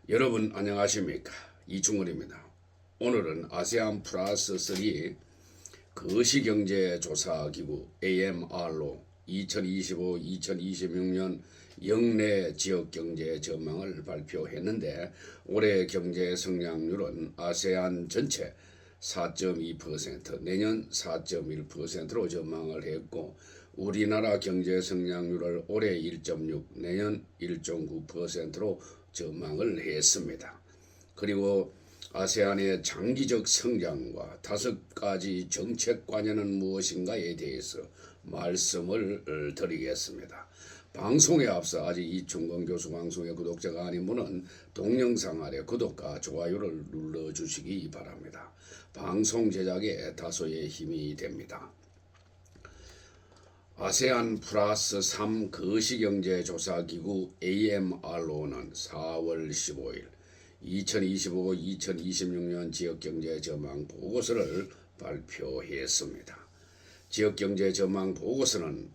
여러분 안녕하십니까? 이충원입니다. 오늘은 아세안 플러스 3 거시경제조사기구 AMR로 2025-2026년 역내 지역경제 전망을 발표했는데 올해 경제 성장률은 아세안 전체 4.2%, 내년 4.1%로 전망을 했고 우리나라 경제 성장률을 올해 1.6, 내년 1.9%로 전망을 했습니다. 그리고 아세안의 장기적 성장과 5가지 정책 관여는 무엇인가에 대해서 말씀을 드리겠습니다. 방송에 앞서 아직 이충건 교수 방송의 구독자가 아닌 분은 동영상 아래 구독과 좋아요를 눌러주시기 바랍니다. 방송 제작에 다소의 힘이 됩니다. 아세안 플러스 3 거시경제조사기구 AMR로는 4월 15일 2025-2026년 지역경제 전망 보고서를 발표했습니다. 지역경제 전망 보고서는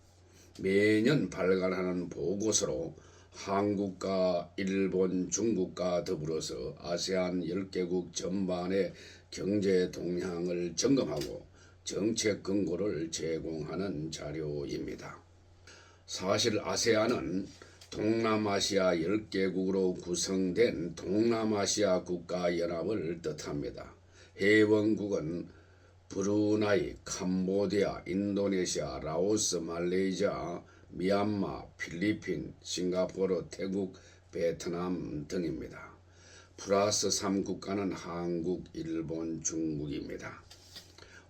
매년 발간하는 보고서로 한국과 일본, 중국과 더불어서 아세안 10개국 전반의 경제 동향을 점검하고 정책 근거를 제공하는 자료입니다. 사실 아세안은 동남아시아 10개국으로 구성된 동남아시아 국가연합을 뜻합니다. 회원국은 브루나이, 캄보디아, 인도네시아, 라오스, 말레이시아, 미얀마, 필리핀, 싱가포르, 태국, 베트남 등입니다. 플러스 3국가는 한국, 일본, 중국입니다.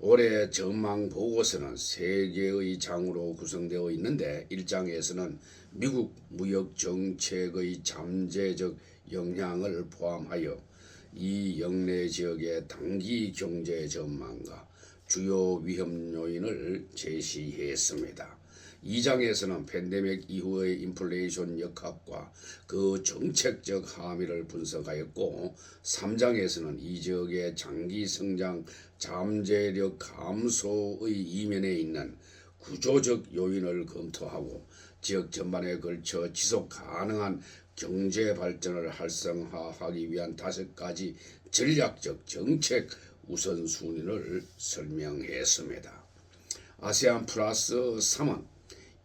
올해 전망 보고서는 3개의 장으로 구성되어 있는데 1장에서는 미국 무역 정책의 잠재적 영향을 포함하여 이 역내 지역의 단기 경제 전망과 주요 위험 요인을 제시했습니다. 2장에서는 팬데믹 이후의 인플레이션 역학과 그 정책적 함의를 분석하였고 3장에서는 이 지역의 장기 성장 잠재력 감소의 이면에 있는 구조적 요인을 검토하고 지역 전반에 걸쳐 지속 가능한 경제 발전을 활성화하기 위한 5가지 전략적 정책 우선순위를 설명했습니다. 아세안 플러스 3은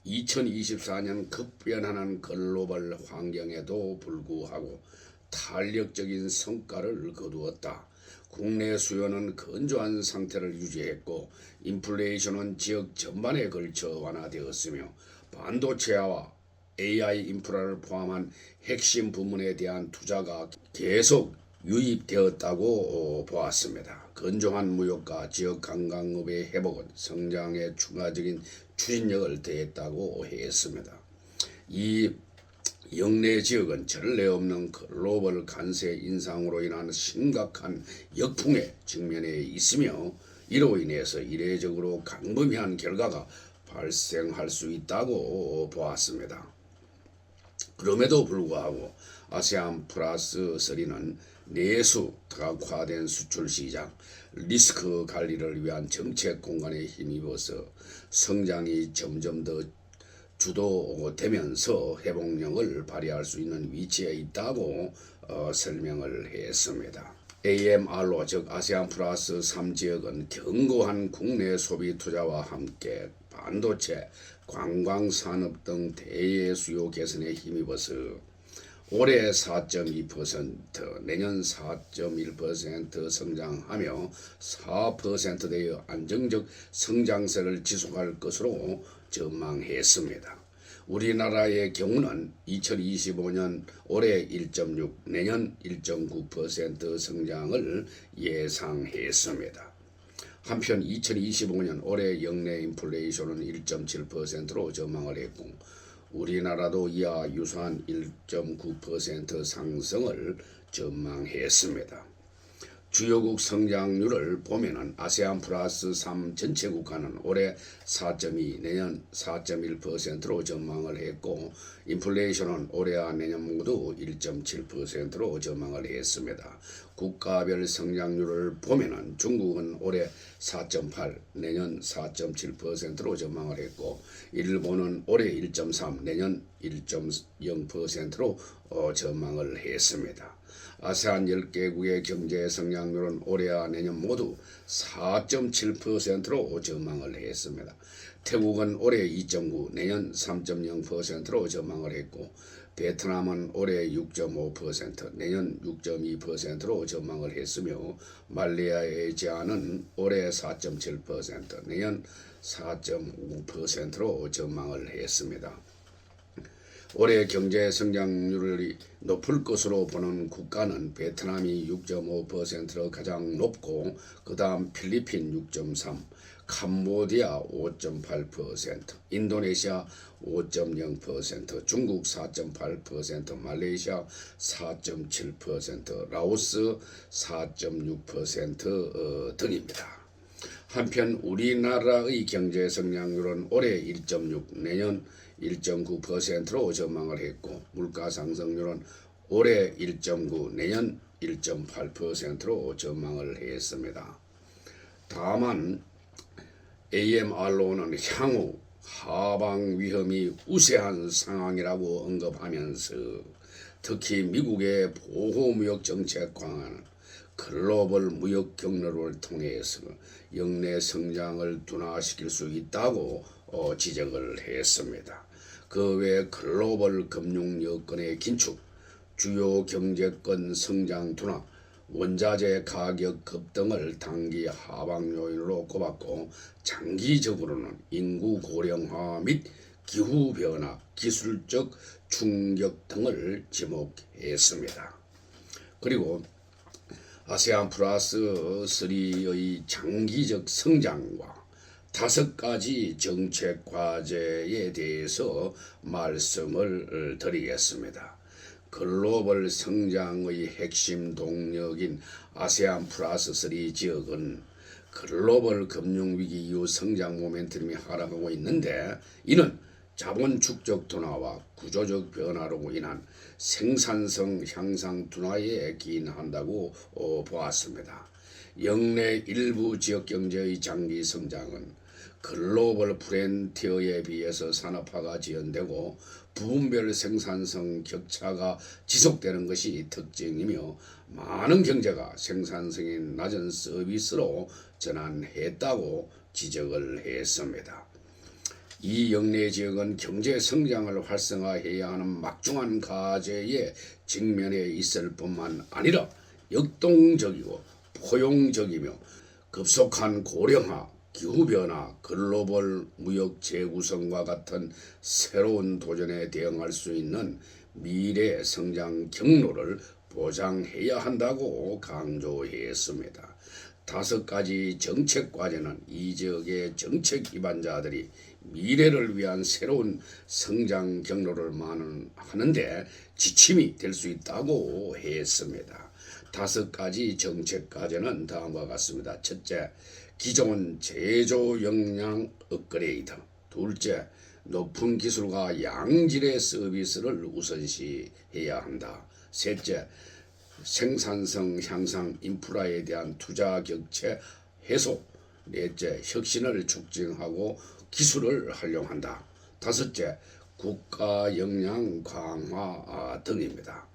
2024년 급변하는 글로벌 환경에도 불구하고 탄력적인 성과를 거두었다. 국내 수요는 건조한 상태를 유지했고 인플레이션은 지역 전반에 걸쳐 완화되었으며 반도체와 AI 인프라를 포함한 핵심 부문에 대한 투자가 계속 유입되었다고 보았습니다. 건조한 무역과 지역 관광업의 회복은 성장에 추가적인 추진력을 더했다고 했습니다. 이 역내 지역은 전례 없는 글로벌 관세 인상으로 인한 심각한 역풍에 직면해 있으며 이로 인해서 이례적으로 광범위한 결과가 발생할 수 있다고 보았습니다. 그럼에도 불구하고 아세안 플러스 3는 내수 다각화된 수출 시장, 리스크 관리를 위한 정책 공간에 힘입어서 성장이 점점 더 주도되면서 회복력을 발휘할 수 있는 위치에 있다고 설명을 했습니다. AMR로 즉 아세안 플러스 3 지역은 견고한 국내 소비 투자와 함께 반도체, 관광산업 등 대외 수요 개선에 힘입어서 올해 4.2%, 내년 4.1% 성장하며 4%대의 안정적 성장세를 지속할 것으로 전망했습니다. 우리나라의 경우는 2025년 올해 1.6, 내년 1.9% 성장을 예상했습니다. 한편 2025년 올해 역내 인플레이션은 1.7%로 전망을 했고 우리나라도 이와 유사한 1.9% 상승을 전망했습니다. 주요국 성장률을 보면은 아세안 플러스 3 전체 국가는 올해 4.2, 내년 4.1%로 전망을 했고 인플레이션은 올해와 내년 모두 1.7%로 전망을 했습니다. 국가별 성장률을 보면은 중국은 올해 4.8, 내년 4.7%로 전망을 했고 일본은 올해 1.3, 내년 1.0%로 전망을 했습니다. 아세안 10개국의 경제 성장률은 올해와 내년 모두 4.7%로 전망을 했습니다. 태국은 올해 2.9, 내년 3.0%로 전망을 했고 베트남은 올해 6.5%, 내년 6.2%로 전망을 했으며 말레이아의 제안은 올해 4.7%, 내년 4.5%로 전망을 했습니다. 올해 경제 성장률이 높을 것으로 보는 국가는 베트남이 6.5%로 가장 높고 그 다음 필리핀 6.3%, 캄보디아 5.8%, 인도네시아 5.0%, 중국 4.8%, 말레이시아 4.7%, 라오스 4.6% 등입니다. 한편 우리나라의 경제 성장률은 올해 1.6, 내년 1.9%로 전망을 했고 물가 상승률은 올해 1.9, 내년 1.8%로 전망을 했습니다. 다만 AMR로는 향후 하방 위험이 우세한 상황이라고 언급하면서 특히 미국의 보호무역 정책 강화는 글로벌 무역 경로를 통해서 역내 성장을 둔화시킬 수 있다고 지적을 했습니다. 그 외 글로벌 금융 여건의 긴축, 주요 경제권 성장 둔화, 원자재 가격 급등을 단기 하방 요인으로 꼽았고 장기적으로는 인구 고령화 및 기후변화, 기술적 충격 등을 지목했습니다. 그리고 아세안 플러스 3의 장기적 성장과 5가지 정책 과제에 대해서 말씀을 드리겠습니다. 글로벌 성장의 핵심 동력인 아세안 플러스 3 지역은 글로벌 금융위기 이후 성장 모멘텀이 하락하고 있는데 이는 자본 축적 둔화와 구조적 변화로 인한 생산성 향상 둔화에 기인한다고 보았습니다. 역내 일부 지역 경제의 장기 성장은 글로벌 프론티어에 비해서 산업화가 지연되고 부분별 생산성 격차가 지속되는 것이 특징이며 많은 경제가 생산성이 낮은 서비스로 전환했다고 지적을 했습니다. 이 역내 지역은 경제 성장을 활성화해야 하는 막중한 과제에 직면해 있을 뿐만 아니라 역동적이고 포용적이며 급속한 고령화, 기후변화, 글로벌 무역 재구성과 같은 새로운 도전에 대응할 수 있는 미래 성장 경로를 보장해야 한다고 강조했습니다. 5가지 정책 과제는 이 지역의 정책 기반자들이 미래를 위한 새로운 성장 경로를 마련하는데 지침이 될 수 있다고 했습니다. 5가지 정책 과제는 다음과 같습니다. 첫째, 기존 제조 역량 업그레이드. 둘째, 높은 기술과 양질의 서비스를 우선시해야 한다. 셋째, 생산성 향상 인프라에 대한 투자 격차 해소. 넷째, 혁신을 촉진하고 기술을 활용한다. 다섯째, 국가 역량 강화 등입니다.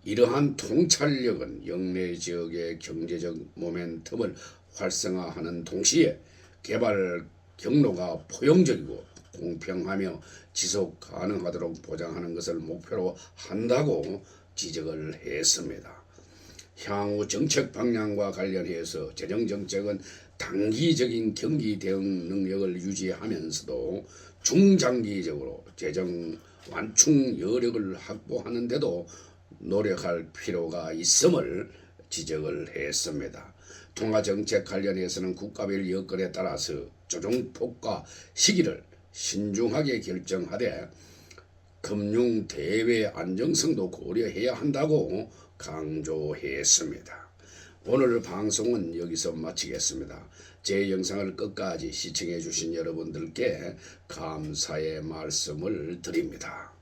이러한 통찰력은 역내 지역의 경제적 모멘텀을 활성화하는 동시에 개발 경로가 포용적이고 공평하며 지속 가능하도록 보장하는 것을 목표로 한다고 지적을 했습니다. 향후 정책 방향과 관련해서 재정정책은 단기적인 경기 대응 능력을 유지하면서도 중장기적으로 재정 완충 여력을 확보하는 데도 노력할 필요가 있음을 지적을 했습니다. 통화정책 관련해서는 국가별 여건에 따라서 조정폭과 시기를 신중하게 결정하되 금융 대외 안정성도 고려해야 한다고 강조했습니다. 오늘 방송은 여기서 마치겠습니다. 제 영상을 끝까지 시청해 주신 여러분들께 감사의 말씀을 드립니다.